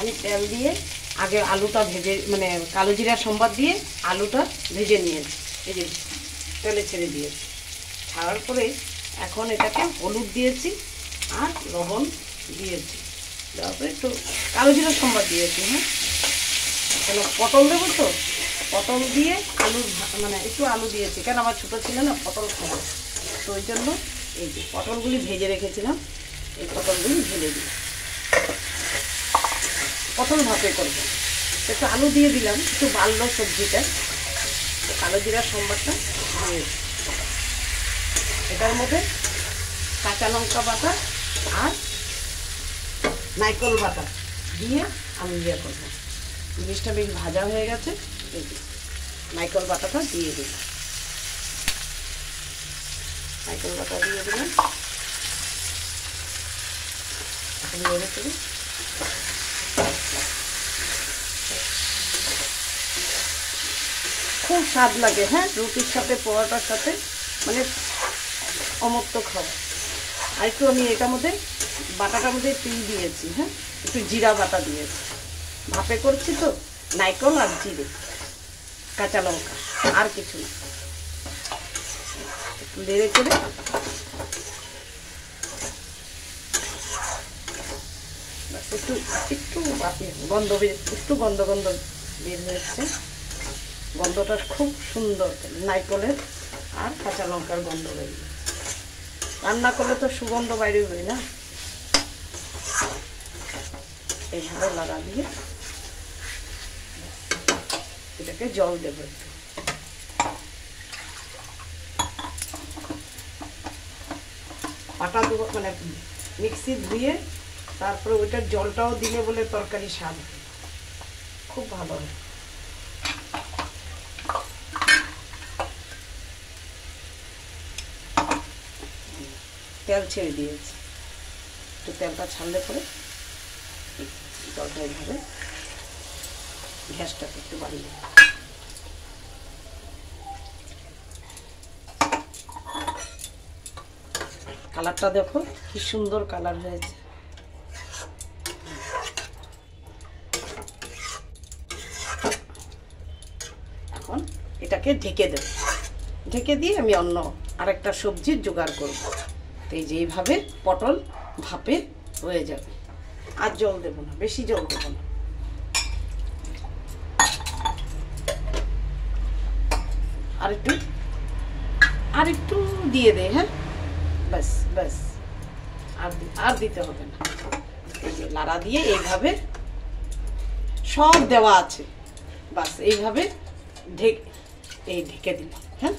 আমি তেল দিয়ে আগে আলুটা ভেজে মানে কালো জিরা সম্বাদ দিয়ে আলুটা ভেজে নিয়েছি, এই যে তেলে ছেড়ে দিয়েছি। ছাড়ার পরে এখন এটাকে হলুদ দিয়েছি আর লবণ দিয়েছি, দেওয়ার পরে একটু কালো জিরা সম্বাদ দিয়েছি। হ্যাঁ, কেন পটল দেবো তো, পটল দিয়ে আলুর মানে একটু আলু দিয়েছি, কেন আমার ছোটো ছিল না পটল খাবো, তো ওই জন্য এই যে পটলগুলি ভেজে রেখেছিলাম, এই পটলগুলি ঢেলে দিই, পটল ভাপে করবো। একটু আলু দিয়ে দিলাম, একটু বাড়লো সবজিটা, কালো জিরার সম্বারটা দিয়ে এটার মধ্যে কাঁচা লঙ্কা বাটা আর নারকেল বাটা দিয়ে আমি ইয়ে করবো। জিনিসটা বেশ ভাজা হয়ে গেছে, এই যে নারকেল বাটাটা দিয়ে দিই, নারকেল বাটা দিয়ে দিলাম। খুব স্বাদ লাগে। হ্যাঁ, রুটির সাথে পরোটার সাথে মানে অমৃত খাবার। আর একটু আমি এটার মধ্যে বাটাটার মধ্যে তিল দিয়েছি, হ্যাঁ একটু জিরা বাটা দিয়েছি, ভাপে করছি তো, নারকেল আর জিরে কাঁচা লঙ্কা আর কিছু না, একটু নেড়ে করে একটু একটু গন্ধ একটু গন্ধ বের হয়েছে, গন্ধটা খুব সুন্দর নারকেলের আর কাঁচা লঙ্কার গন্ধ বেরিয়ে। রান্না করলে তো সুগন্ধ বাইরে হয় না, এইভাবে লাগা দিয়ে এটাকে জল দেবো একটু। পাটা দেবো মানে মিক্সি ধুয়ে তারপরে ওইটার জলটাও দিলে বলে তরকারি স্বাদ হয়, খুব ভালো হয়। তেল ছেড়ে দিয়েছি, একটু তেলটা ছাড়লে পরে জলটা এইভাবে গ্যাসটাকে একটু বাড়িয়ে, কালারটা দেখো কি সুন্দর কালার হয়েছে। এখন এটাকে ঢেকে দেব, ঢেকে দিয়ে আমি অন্য আরেকটা সবজির জোগাড় করব। তো এই যে এইভাবে পটল ভাপে হয়ে যাবে, আর জল দেব না, বেশি জল দেব না। আর একটু দিয়ে দে। হ্যাঁ, ব্যাস ব্যাস, আর দিতে হবে না। এই যে লাড়া দিয়ে এইভাবে সব দেওয়া আছে, বাস এইভাবে ঢেকে দিলাম। হ্যাঁ,